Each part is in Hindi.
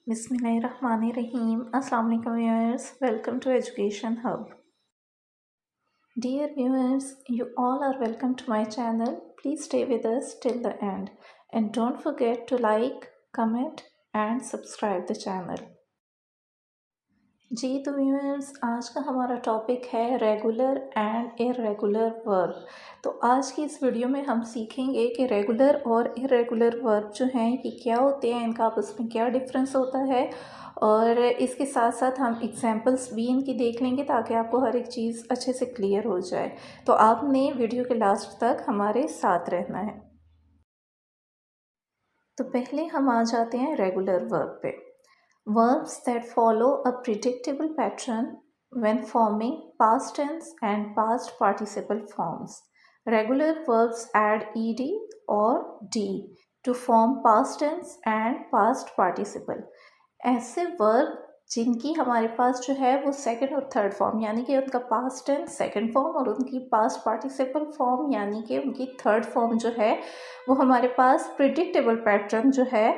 Bismillahirrahmanirrahim. Assalamu alaikum viewers. Welcome to Education Hub. Dear viewers, you all are welcome to my channel. Please stay with us till the end and don't forget to like, comment and subscribe the channel. जी तो व्यूअर्स, आज का हमारा टॉपिक है रेगुलर एंड इरेगुलर वर्ब। तो आज की इस वीडियो में हम सीखेंगे कि रेगुलर और इरेगुलर वर्ब जो हैं कि क्या होते हैं, इनका आपस में क्या डिफरेंस होता है, और इसके साथ साथ हम एग्जांपल्स भी इनकी देख लेंगे ताकि आपको हर एक चीज़ अच्छे से क्लियर हो जाए। तो आपने वीडियो के लास्ट तक हमारे साथ रहना है। तो पहले हम आ जाते हैं रेगुलर वर्ब पे। Verbs that follow a predictable pattern when forming past tense and past participle forms. Regular verbs add ed or d to form past tense and past participle. ऐसे वर्ब जिनकी हमारे पास जो है वो सेकंड और थर्ड फॉर्म यानी कि उनका पास्ट टेंस सेकंड फॉर्म और उनकी पास्ट पार्टिसिपल फॉर्म यानी कि उनकी थर्ड फॉर्म जो है वो हमारे पास प्रिडिक्टेबल पैटर्न जो है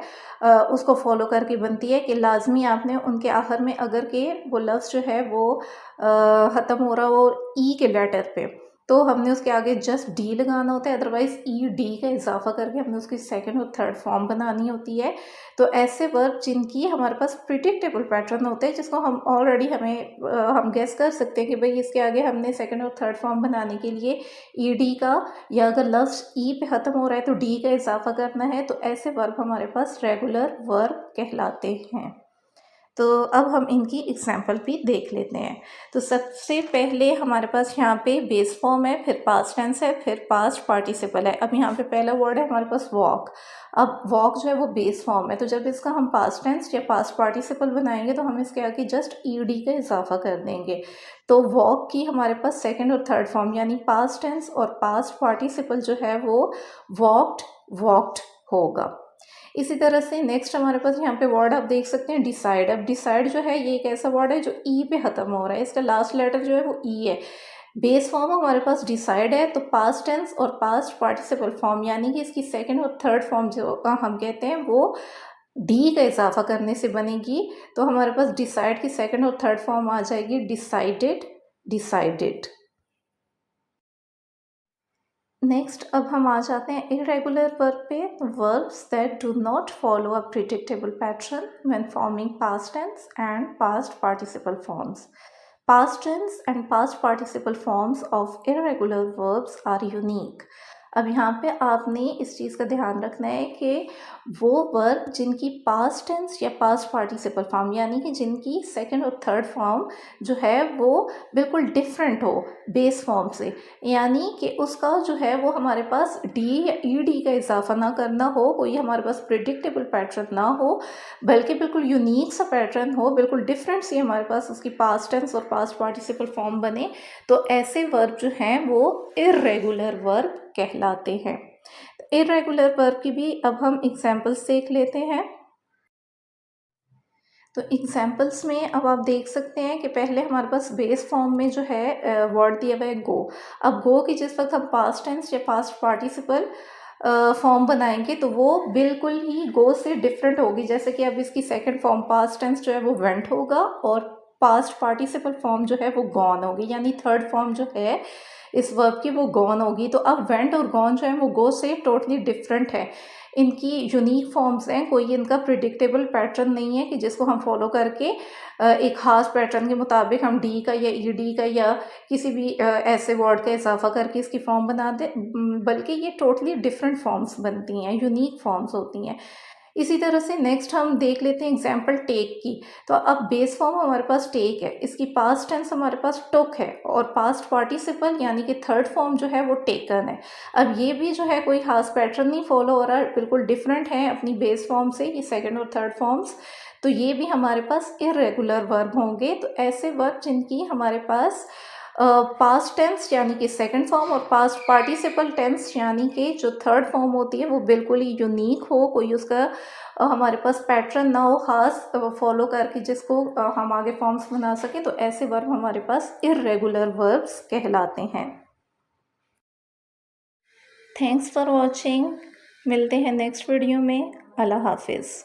उसको फॉलो करके बनती है कि लाजमी आपने उनके आखिर में अगर के वो लफ्ज़ जो है वो ख़त्म हो रहा हो ई के लेटर पे, तो हमने उसके आगे जस्ट डी लगाना होता है, अदरवाइज़ ई डी का इजाफा करके हमने उसकी सेकंड और थर्ड फॉर्म बनानी होती है। तो ऐसे वर्ब जिनकी हमारे पास प्रिडिक्टेबल पैटर्न होते हैं जिसको हम ऑलरेडी हम गेस कर सकते हैं कि भाई इसके आगे हमने सेकंड और थर्ड फॉर्म बनाने के लिए ई डी का, या अगर लफ्ज़ ई पे ख़त्म हो रहा है तो डी का इजाफा करना है, तो ऐसे वर्ब हमारे पास रेगुलर वर्ब कहलाते हैं। तो अब हम इनकी एग्जाम्पल भी देख लेते हैं। तो सबसे पहले हमारे पास यहाँ पे बेस फॉर्म है, फिर पास्ट टेंस है, फिर पास्ट पार्टिसिपल है। अब यहाँ पे पहला वर्ड है हमारे पास वॉक। अब वॉक जो है वो बेस फॉर्म है, तो जब इसका हम पास्ट टेंस या पास्ट पार्टिसिपल बनाएंगे तो हम इसके आगे जस्ट ईडी का इजाफा कर देंगे। तो वॉक की हमारे पास सेकेंड और थर्ड फॉर्म यानी पास्ट टेंस और पास्ट पार्टिसिपल जो है वो वॉक्ड वॉक्ड होगा। इसी तरह से नेक्स्ट हमारे पास यहाँ पे वर्ड आप देख सकते हैं डिसाइड। अब डिसाइड जो है ये एक ऐसा वर्ड है जो ई पे ख़त्म हो रहा है, इसका लास्ट लेटर जो है वो ई है। बेस फॉर्म हमारे पास डिसाइड है, तो पास्ट टेंस और पास्ट पार्टिसिपल फॉर्म यानी कि इसकी सेकंड और थर्ड फॉर्म जो हम कहते हैं वो डी का इजाफा करने से बनेगी। तो हमारे पास डिसाइड की सेकंड और थर्ड फॉर्म आ जाएगी डिसाइडेड डिसाइडेड। नेक्स्ट अब हम आ जाते हैं इरेगुलर वर्ब पे। Verbs that do not follow a predictable pattern when forming past tense and past participle forms. Past tense and past participle forms of irregular verbs are unique. अब यहाँ पे आपने इस चीज़ का ध्यान रखना है कि वो वर्ब जिनकी पास्ट टेंस या पास्ट पार्टिसिपल फॉर्म यानी कि जिनकी सेकंड और थर्ड फॉर्म जो है वो बिल्कुल डिफरेंट हो बेस फॉर्म से, यानी कि उसका जो है वो हमारे पास डी या ई डी का इजाफा ना करना हो, कोई हमारे पास प्रिडिक्टेबल पैटर्न ना हो, बल्कि बिल्कुल यूनिक सा पैटर्न हो, बिल्कुल डिफरेंट सी हमारे पास उसकी पास्ट टेंस और पास्ट पार्टिसिपल फॉर्म बने, तो ऐसे वर्ब जो हैं वो इरेगुलर वर्ब कहलाते हैं। इरेगुलर वर्ब की भी अब हम एग्जाम्पल्स देख लेते हैं। तो एग्जाम्पल्स में अब आप देख सकते हैं कि पहले हमारे पास बेस फॉर्म में जो है वर्ड दिया हुआ है गो। अब गो की जिस वक्त हम पास्ट टेंस या पास्ट पार्टिसिपल फॉर्म बनाएंगे तो वो बिल्कुल ही गो से डिफरेंट होगी। जैसे कि अब इसकी सेकंड फॉर्म पास्ट टेंस जो है वो वेंट होगा और पास्ट पार्टिसिपल फॉर्म जो है वो गॉन होगी, यानी थर्ड फॉर्म जो है इस वर्ब की वो गॉन होगी। तो अब वेंट और गॉन जो है वो गो से टोटली डिफरेंट है, इनकी यूनिक फॉर्म्स हैं, कोई इनका प्रिडिक्टेबल पैटर्न नहीं है कि जिसको हम फॉलो करके एक ख़ास पैटर्न के मुताबिक हम डी का या ई डी का या किसी भी ऐसे वर्ड का इजाफा करके इसकी फॉर्म बना दें, बल्कि ये टोटली डिफरेंट फॉर्म्स बनती हैं, यूनिक फॉर्म्स होती हैं। इसी तरह से नेक्स्ट हम देख लेते हैं एग्जाम्पल टेक की। तो अब बेस फॉर्म हमारे पास टेक है, इसकी पास्ट टेंस हमारे पास टुक है और पास्ट पार्टिसिपल यानी कि थर्ड फॉर्म जो है वो टेकन है। अब ये भी जो है कोई खास पैटर्न नहीं फॉलो हो रहा है, बिल्कुल डिफरेंट है अपनी बेस फॉर्म से ये सेकंड और थर्ड फॉर्म्स, तो ये भी हमारे पास इरेगुलर वर्ब होंगे। तो ऐसे वर्ब जिनकी हमारे पास पास्ट टेंस यानी कि सेकंड फॉर्म और पास्ट पार्टिसिपल टेंस यानी कि जो थर्ड फॉर्म होती है वो बिल्कुल ही यूनिक हो, कोई उसका हमारे पास पैटर्न ना हो ख़ास फॉलो करके जिसको हम आगे फॉर्म्स बना सकें, तो ऐसे वर्ब हमारे पास इरेगुलर वर्ब्स कहलाते हैं। Thanks for watching. मिलते हैं नेक्स्ट वीडियो में। अल्लाह हाफिज़।